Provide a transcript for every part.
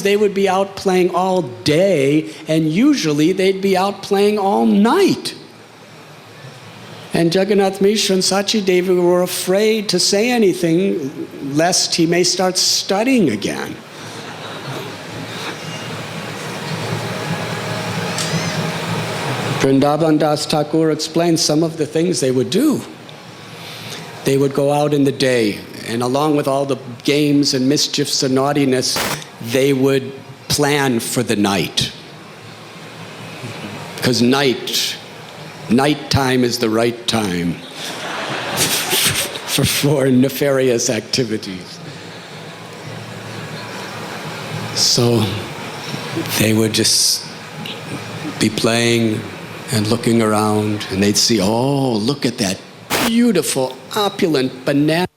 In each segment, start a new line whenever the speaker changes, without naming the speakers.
they would be out playing all day, and usually they'd be out playing all night. And Jagannath Mishra and Sachi Devi were afraid to say anything lest he may start studying again. Vrindavan Das Thakur explains some of the things they would do. They would go out in the day, and along with all the games and mischiefs and naughtiness, they would plan for the night. Because nighttime is the right time for nefarious activities. So they would just be playing and looking around, and they'd see, oh, look at that beautiful, opulent banana.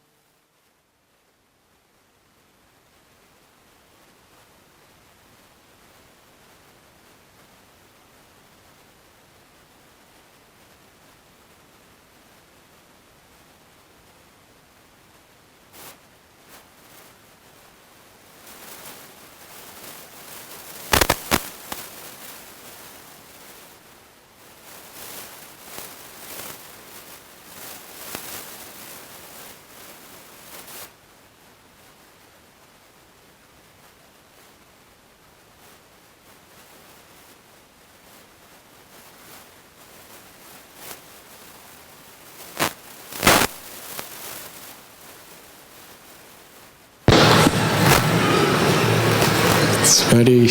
It's very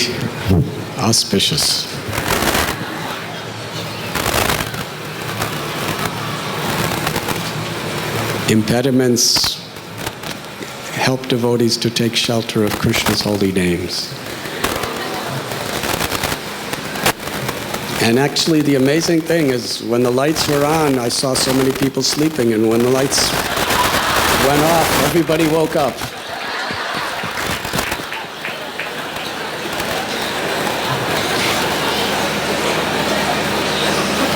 auspicious. Impediments help devotees to take shelter of Krishna's holy names. And actually the amazing thing is when the lights were on, I saw so many people sleeping, and when the lights went off, everybody woke up.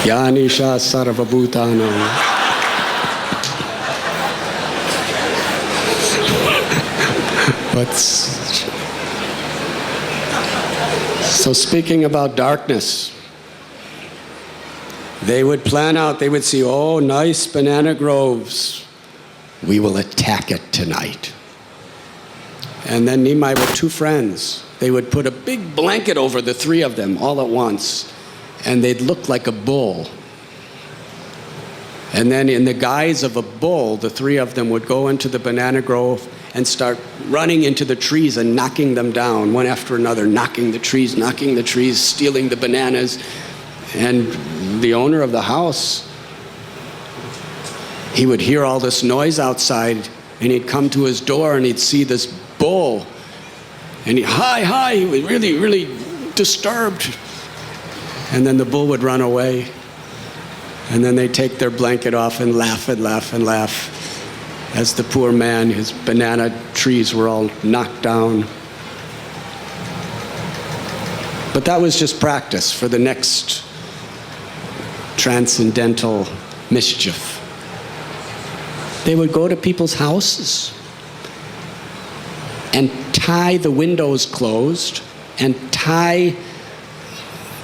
Yanisha Sarvabhutanam. So speaking about darkness, they would plan out, they would see, oh, nice banana groves. We will attack it tonight. And then Nimai with two friends, they would put a big blanket over the three of them all at once, and they'd look like a bull. And then in the guise of a bull, the three of them would go into the banana grove and start running into the trees and knocking them down, one after another, knocking the trees, stealing the bananas. And the owner of the house, he would hear all this noise outside, and he'd come to his door and he'd see this bull. And he was really, really disturbed. And then the bull would run away. And then they'd take their blanket off and laugh and laugh and laugh as the poor man, his banana trees were all knocked down. But that was just practice for the next transcendental mischief. They would go to people's houses and tie the windows closed and tie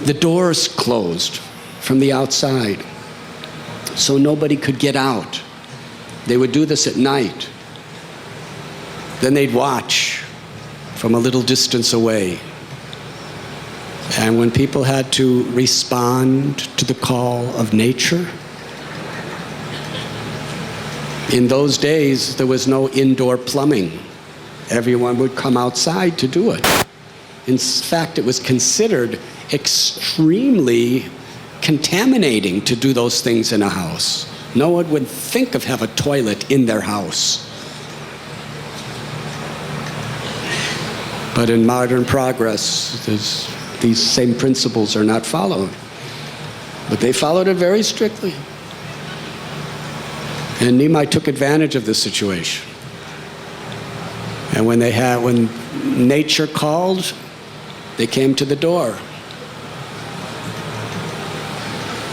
the doors closed from the outside so nobody could get out. They would do this at night. Then they'd watch from a little distance away. And when people had to respond to the call of nature, in those days there was no indoor plumbing. Everyone would come outside to do it. In fact, it was considered extremely contaminating to do those things in a house. No one would think of have a toilet in their house. But in modern progress, these same principles are not followed. But they followed it very strictly. And Nimai took advantage of this situation. And when nature called, they came to the door.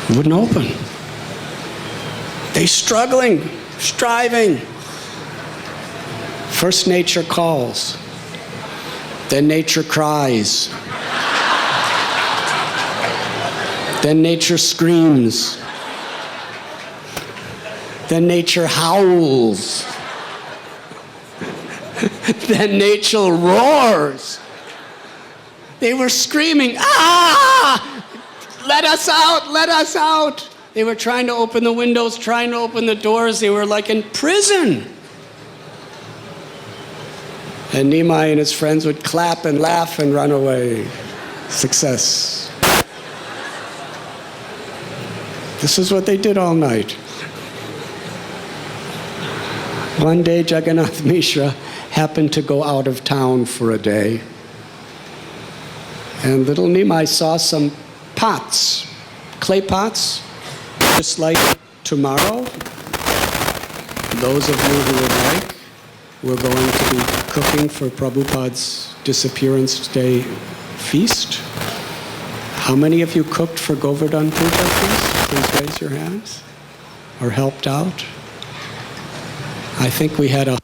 It wouldn't open. They striving. First nature calls. Then nature cries. Then nature screams. Then nature howls. Then nature roars. They were screaming, "Ah! Let us out! Let us out!" They were trying to open the windows, trying to open the doors. They were like in prison. And Nimai and his friends would clap and laugh and run away. Success. This is what they did all night. One day, Jagannath Mishra happened to go out of town for a day. And little Nimai saw some pots, clay pots, just like tomorrow. Those of you who would like, we're going to be cooking for Prabhupada's Disappearance Day feast. How many of you cooked for Govardhan Puja feast? Please raise your hands. Or helped out? I think we had a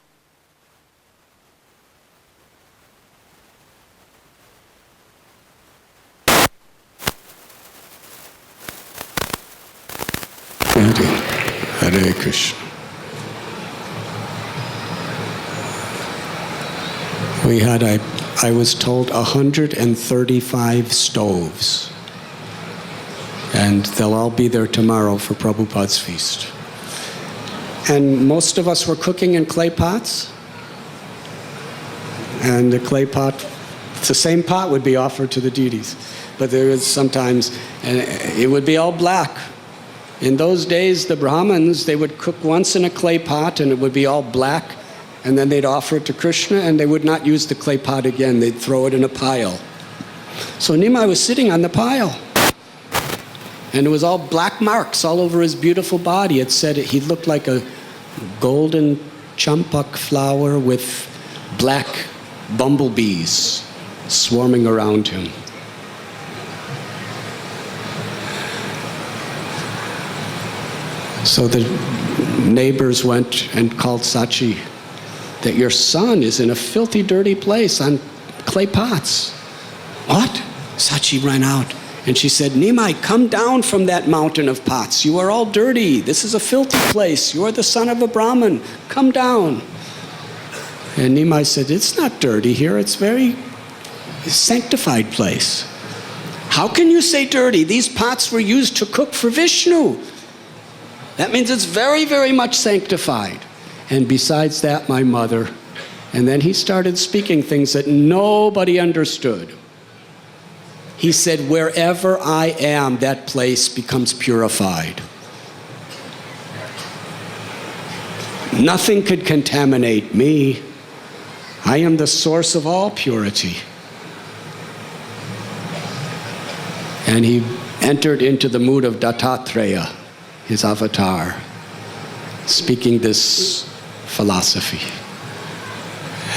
Hare Krishna. We had, I was told, 135 stoves. And they'll all be there tomorrow for Prabhupada's feast. And most of us were cooking in clay pots. And the clay pot, the same pot would be offered to the deities. But there was sometimes, and it would be all black. In those days, the Brahmins, they would cook once in a clay pot and it would be all black. And then they'd offer it to Krishna and they would not use the clay pot again. They'd throw it in a pile. So Nimai was sitting on the pile. And it was all black marks all over his beautiful body. It said he looked like a golden champak flower with black bumblebees swarming around him. So the neighbors went and called Sachi that your son is in a filthy, dirty place on clay pots. What? Sachi ran out. And she said, Nimai, come down from that mountain of pots. You are all dirty. This is a filthy place. You are the son of a Brahmin. Come down. And Nimai said, it's not dirty here. It's very sanctified place. How can you say dirty? These pots were used to cook for Vishnu. That means it's very, very much sanctified. And besides that, my mother. And then he started speaking things that nobody understood. He said, wherever I am, that place becomes purified. Nothing could contaminate me. I am the source of all purity. And he entered into the mood of Dattatreya, his avatar, speaking this philosophy.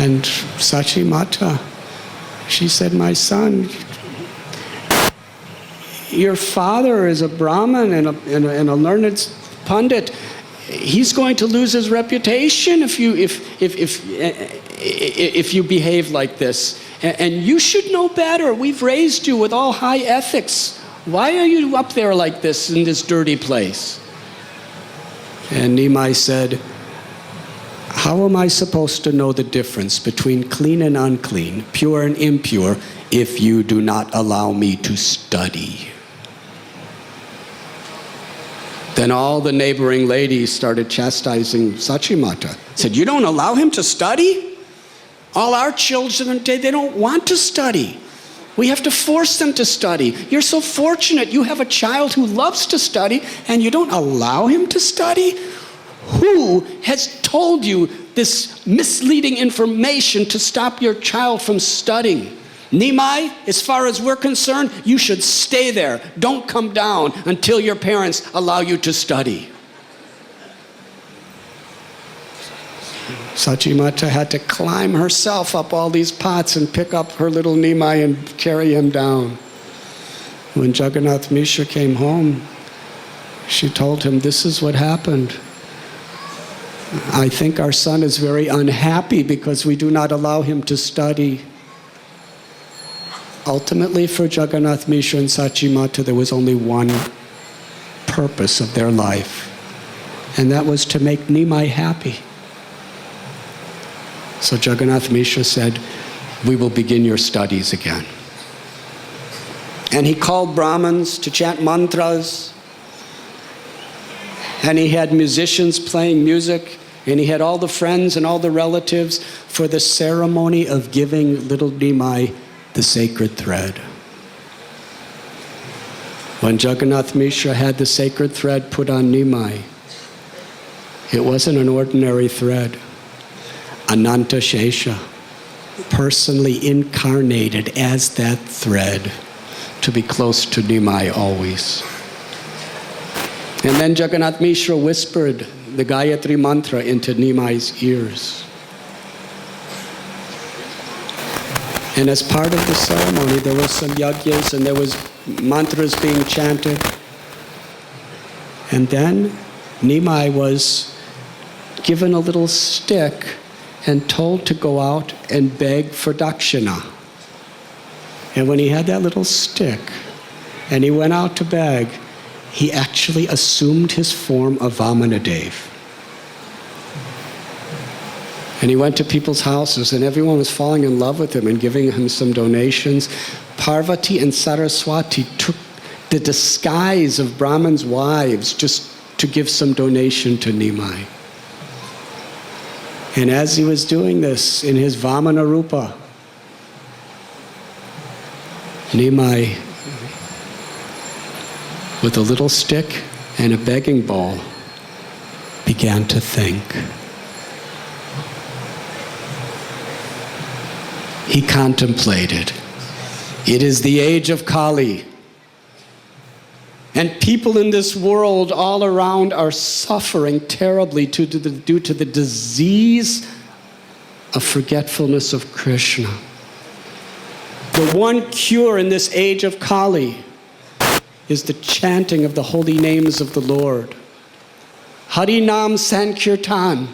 And Sachi Mata, she said, my son, your father is a Brahmin and a learned Pandit. He's going to lose his reputation if you behave like this. And you should know better. We've raised you with all high ethics. Why are you up there like this in this dirty place? And Nimai said, how am I supposed to know the difference between clean and unclean, pure and impure, if you do not allow me to study? Then all the neighboring ladies started chastising Sachimata. Said, you don't allow him to study? All our children today, they don't want to study. We have to force them to study. You're so fortunate. You have a child who loves to study, and you don't allow him to study? Who has told you this misleading information to stop your child from studying? Nimai, as far as we're concerned, you should stay there. Don't come down until your parents allow you to study. Sachimata had to climb herself up all these pots and pick up her little Nimai and carry him down. When Jagannath Mishra came home, she told him, this is what happened. I think our son is very unhappy because we do not allow him to study. Ultimately, for Jagannath Mishra and Sachi Mata, there was only one purpose of their life, and that was to make Nimai happy. So Jagannath Mishra said, "We will begin your studies again." And he called Brahmins to chant mantras, and he had musicians playing music, and he had all the friends and all the relatives for the ceremony of giving little Nimai the sacred thread. When Jagannath Mishra had the sacred thread put on Nimai, it wasn't an ordinary thread. Ananta Shesha personally incarnated as that thread to be close to Nimai always. And then Jagannath Mishra whispered the Gayatri mantra into Nimai's ears. And as part of the ceremony, there were some yajnas and there was mantras being chanted. And then Nimai was given a little stick and told to go out and beg for dakshina. And when he had that little stick and he went out to beg, he actually assumed his form of Vamanadev. And he went to people's houses and everyone was falling in love with him and giving him some donations. Parvati and Saraswati took the disguise of Brahmins' wives just to give some donation to Nimai. And as he was doing this in his Vamana Rupa, Nimai, with a little stick and a begging bowl, began to think. He contemplated. It is the age of Kali. And people in this world all around are suffering terribly due to the disease of forgetfulness of Krishna. The one cure in this age of Kali is the chanting of the holy names of the Lord. Harinam Sankirtan.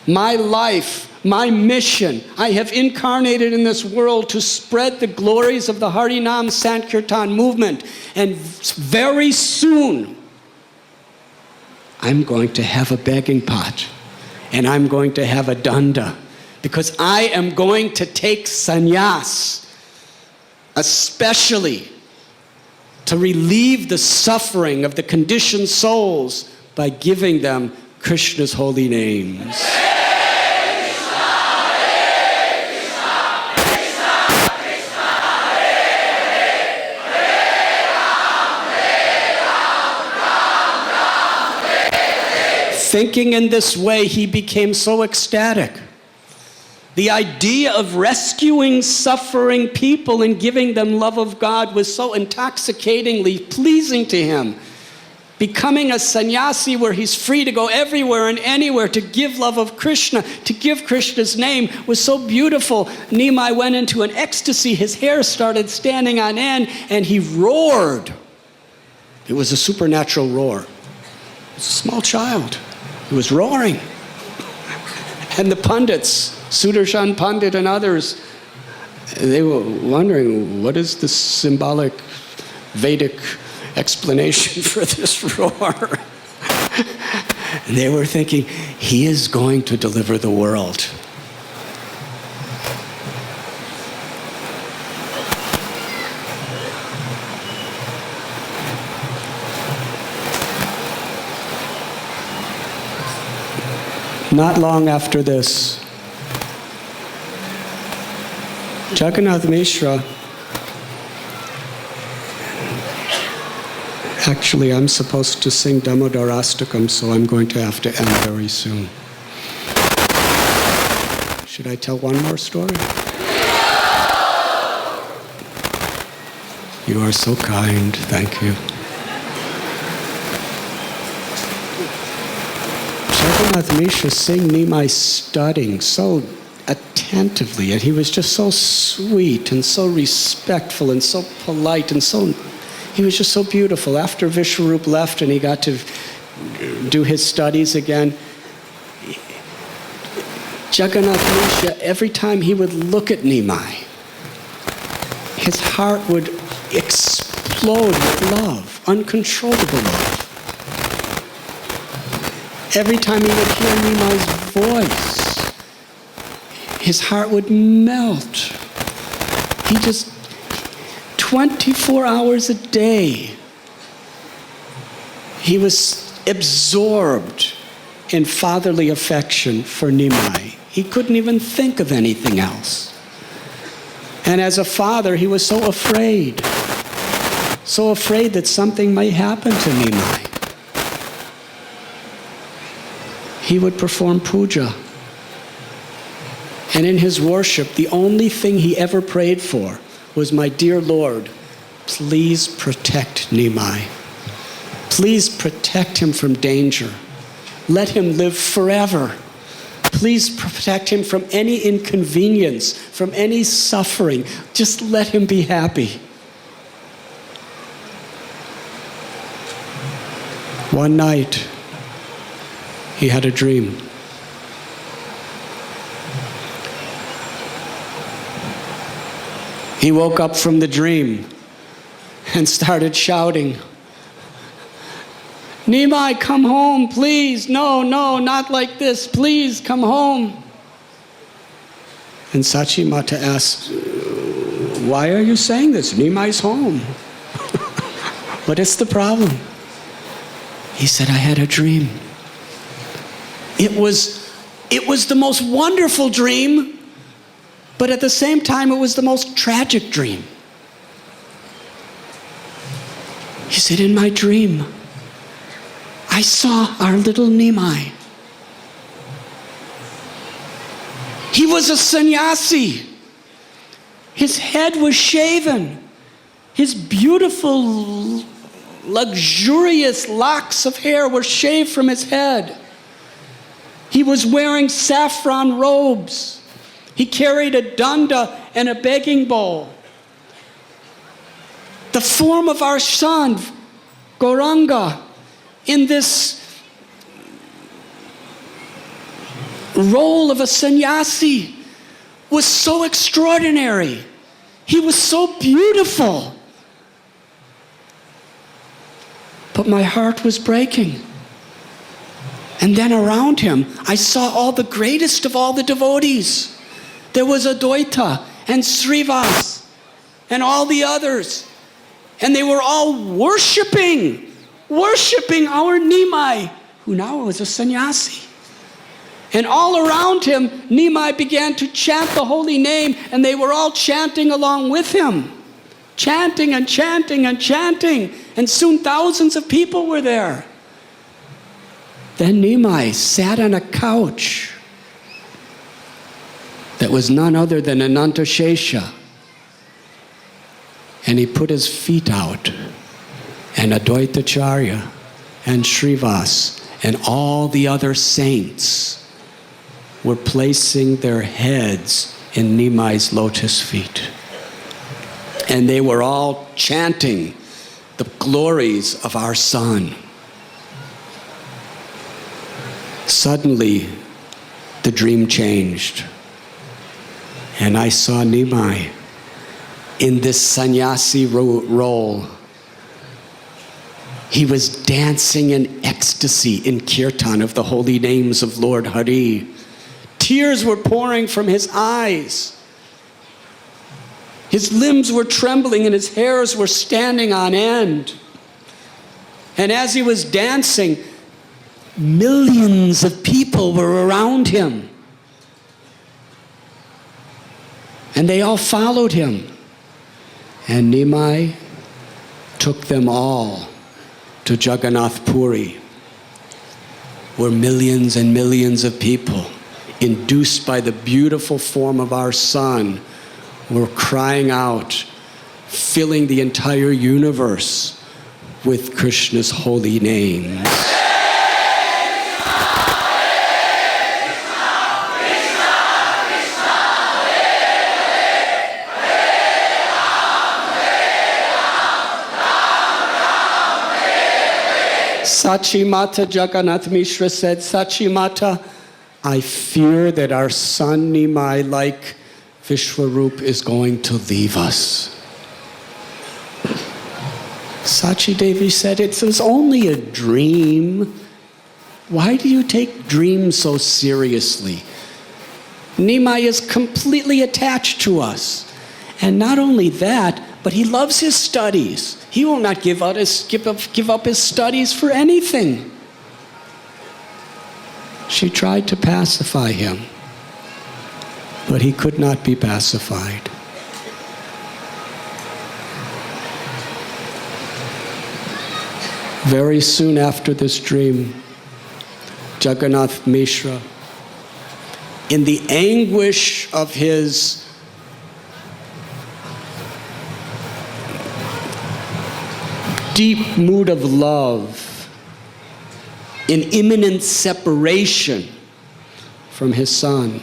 My life, my mission, I have incarnated in this world to spread the glories of the Harinam Sankirtan movement. And very soon, I'm going to have a begging pot. And I'm going to have a danda. Because I am going to take sannyas, especially to relieve the suffering of the conditioned souls by giving them Krishna's holy names. Thinking in this way, he became so ecstatic. The idea of rescuing suffering people and giving them love of God was so intoxicatingly pleasing to him. Becoming a sannyasi where he's free to go everywhere and anywhere to give love of Krishna, to give Krishna's name, was so beautiful. Nimai went into an ecstasy. His hair started standing on end and he roared. It was a supernatural roar. It was a small child. He was roaring. And the pundits, Sudarshan Pandit and others, they were wondering, what is the symbolic Vedic explanation for this roar? And they were thinking, he is going to deliver the world. Not long after this, Jagannath Mishra, actually I'm supposed to sing Damodarastakam, so I'm going to have to end very soon. Should I tell one more story? You are so kind, thank you. Jagannath Mishra seeing Nimai studying so attentively, and he was just so sweet and so respectful and so polite and he was just so beautiful. After Vishwarup left and he got to do his studies again, Jagannath Mishra, every time he would look at Nimai, his heart would explode with love, uncontrollable love. Every time he would hear Nimai's voice, his heart would melt. He just, 24 hours a day, he was absorbed in fatherly affection for Nimai. He couldn't even think of anything else. And as a father, he was so afraid that something might happen to Nimai. He would perform puja. And in his worship, the only thing he ever prayed for was, my dear Lord, please protect Nimai. Please protect him from danger. Let him live forever. Please protect him from any inconvenience, from any suffering. Just let him be happy. One night, he had a dream. He woke up from the dream and started shouting, Nimai, come home, please. No, not like this. Please, come home. And Sachi Mata asked, why are you saying this? Nimai's home. What is the problem? He said, I had a dream. It was the most wonderful dream, but at the same time, it was the most tragic dream. He said, in my dream, I saw our little Nimai. He was a sannyasi. His head was shaven. His beautiful, luxurious locks of hair were shaved from his head. He was wearing saffron robes. He carried a danda and a begging bowl. The form of our son, Gauranga, in this role of a sannyasi, was so extraordinary. He was so beautiful. But my heart was breaking. And then around him, I saw all the greatest of all the devotees. There was Advaita and Srivas and all the others. And they were all worshiping our Nimai, who now was a sannyasi. And all around him, Nimai began to chant the holy name, and they were all chanting along with him. Chanting and chanting and chanting. And soon thousands of people were there. Then Nimai sat on a couch that was none other than Anantashesha. And he put his feet out. And Advaitacharya and Srivas and all the other saints were placing their heads in Nimai's lotus feet. And they were all chanting the glories of our son. Suddenly, the dream changed. And I saw Nimai in this sannyasi role. He was dancing in ecstasy in kirtan of the holy names of Lord Hari. Tears were pouring from his eyes. His limbs were trembling and his hairs were standing on end. And as he was dancing, millions of people were around him. And they all followed him. And Nimai took them all to Jagannath Puri, where millions and millions of people, induced by the beautiful form of our son, were crying out, filling the entire universe with Krishna's holy names. Sachi Mata Jagannath Mishra said, Sachi Mata, I fear that our son Nimai, like Vishwarup, is going to leave us. Sachi Devi said, it was only a dream. Why do you take dreams so seriously? Nimai is completely attached to us. And not only that, but he loves his studies. He will not give up his studies for anything. She tried to pacify him, but he could not be pacified. Very soon after this dream, Jagannath Mishra, in the anguish of his deep mood of love, in imminent separation from his son,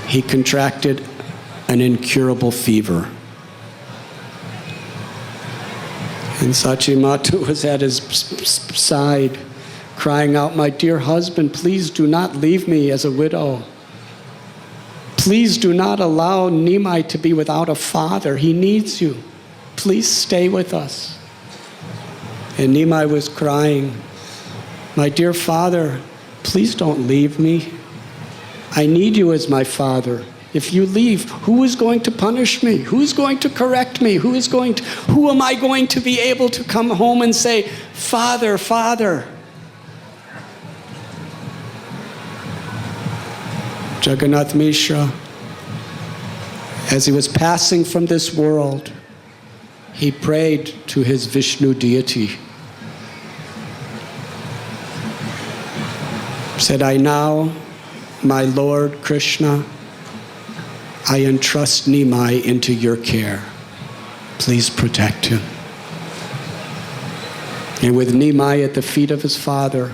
he contracted an incurable fever. And Mayapur was at his side, crying out, "My dear husband, please do not leave me as a widow. Please do not allow Nimai to be without a father. He needs you. Please stay with us." And Nimai was crying, "My dear father, please don't leave me. I need you as my father. If you leave, who is going to punish me? Who is going to correct me? Who am I going to be able to come home and say, 'Father, Father'?" Jagannath Mishra, as he was passing from this world, he prayed to his Vishnu deity. Said, "I now, my Lord Krishna, I entrust Nimai into your care. Please protect him." And with Nimai at the feet of his father,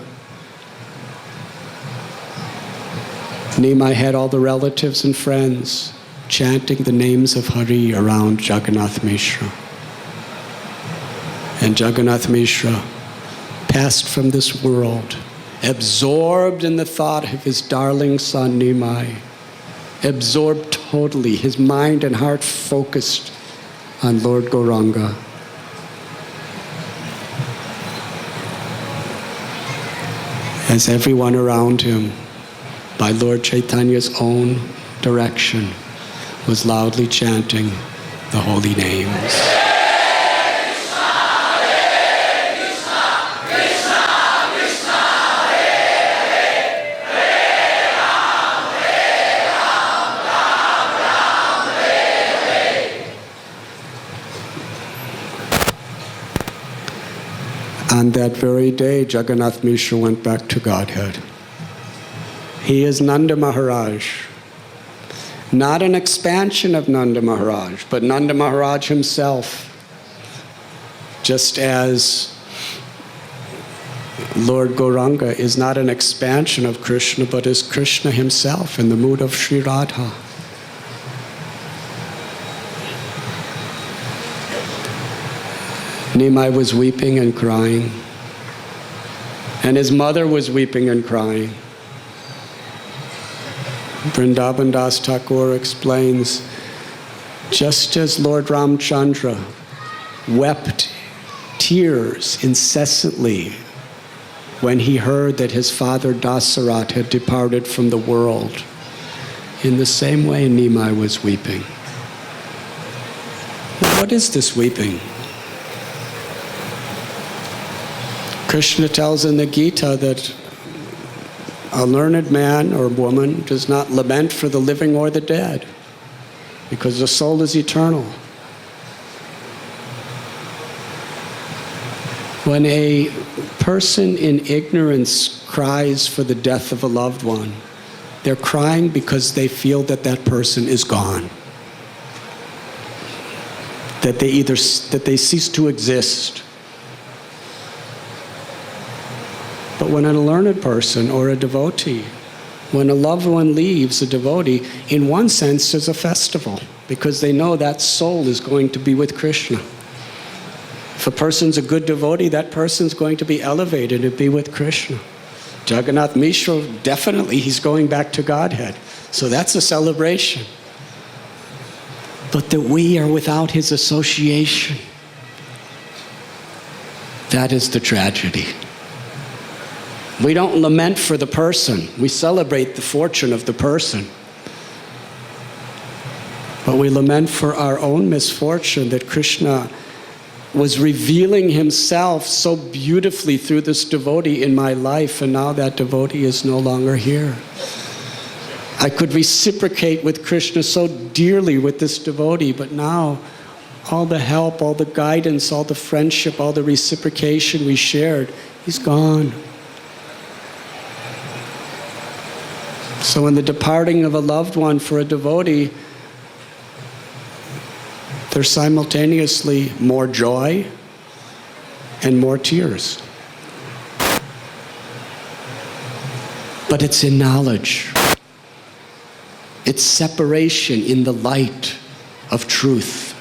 Nimai had all the relatives and friends chanting the names of Hari around Jagannath Mishra. And Jagannath Mishra passed from this world, absorbed in the thought of his darling son Nimai, absorbed totally, his mind and heart focused on Lord Gauranga. As everyone around him, by Lord Chaitanya's own direction, was loudly chanting the holy names. On that very day, Jagannath Mishra went back to Godhead. He is Nanda Maharaj. Not an expansion of Nanda Maharaj, but Nanda Maharaj himself. Just as Lord Gauranga is not an expansion of Krishna, but is Krishna himself in the mood of Sri Radha. Nimai was weeping and crying, and his mother was weeping and crying. Vrindavan Das Thakur explains, just as Lord Ramchandra wept tears incessantly when he heard that his father Dasarat had departed from the world, in the same way Nimai was weeping. Now, what is this weeping? Krishna tells in the Gita that a learned man or woman does not lament for the living or the dead, because the soul is eternal. When a person in ignorance cries for the death of a loved one, they're crying because they feel that that person is gone, that they cease to exist. But when a learned person or a devotee, when a loved one leaves a devotee, in one sense there's a festival, because they know that soul is going to be with Krishna. If a person's a good devotee, that person's going to be elevated and be with Krishna. Jagannath Mishra, definitely he's going back to Godhead. So that's a celebration. But that we are without his association. That is the tragedy. We don't lament for the person. We celebrate the fortune of the person. But we lament for our own misfortune that Krishna was revealing himself so beautifully through this devotee in my life, and now that devotee is no longer here. I could reciprocate with Krishna so dearly with this devotee, but now all the help, all the guidance, all the friendship, all the reciprocation we shared, he's gone. So in the departing of a loved one for a devotee, there's simultaneously more joy and more tears. But it's in knowledge. It's separation in the light of truth,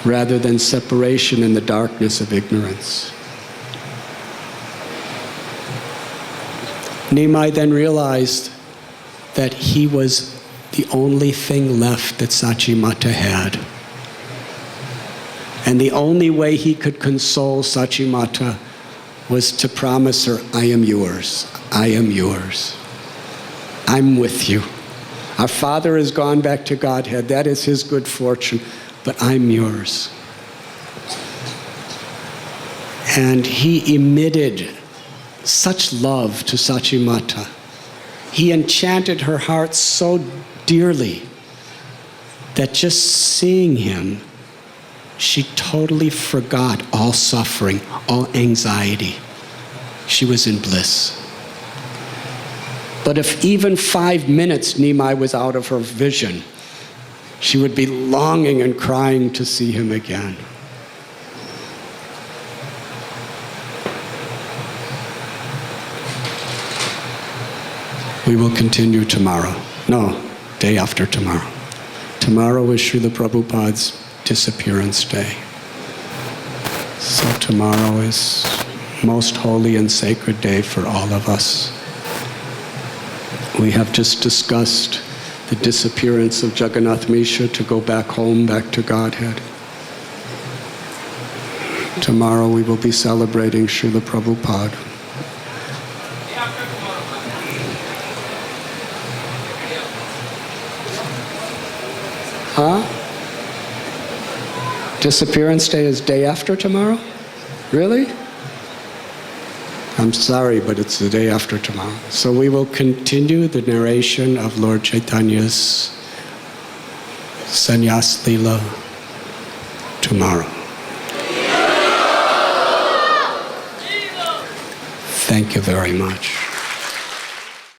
rather than separation in the darkness of ignorance. Nimai then realized that he was the only thing left that Sachimata had. And the only way he could console Sachimata was to promise her, I am yours, I am yours. I'm with you. Our father has gone back to Godhead, that is his good fortune, but I'm yours. And he emitted such love to Sachimata. He enchanted her heart so dearly that just seeing him, she totally forgot all suffering, all anxiety. She was in bliss. But if even 5 minutes Nimai was out of her vision, she would be longing and crying to see him again. We will continue tomorrow. No, day after tomorrow. Tomorrow is Srila Prabhupada's disappearance day. So tomorrow is most holy and sacred day for all of us. We have just discussed the disappearance of Jagannath Misha to go back home, back to Godhead. Tomorrow we will be celebrating Srila Prabhupada. Huh? Disappearance day is day after tomorrow? Really? I'm sorry, but it's the day after tomorrow. So we will continue the narration of Lord Chaitanya's Sannyas Leela tomorrow. Thank you very much.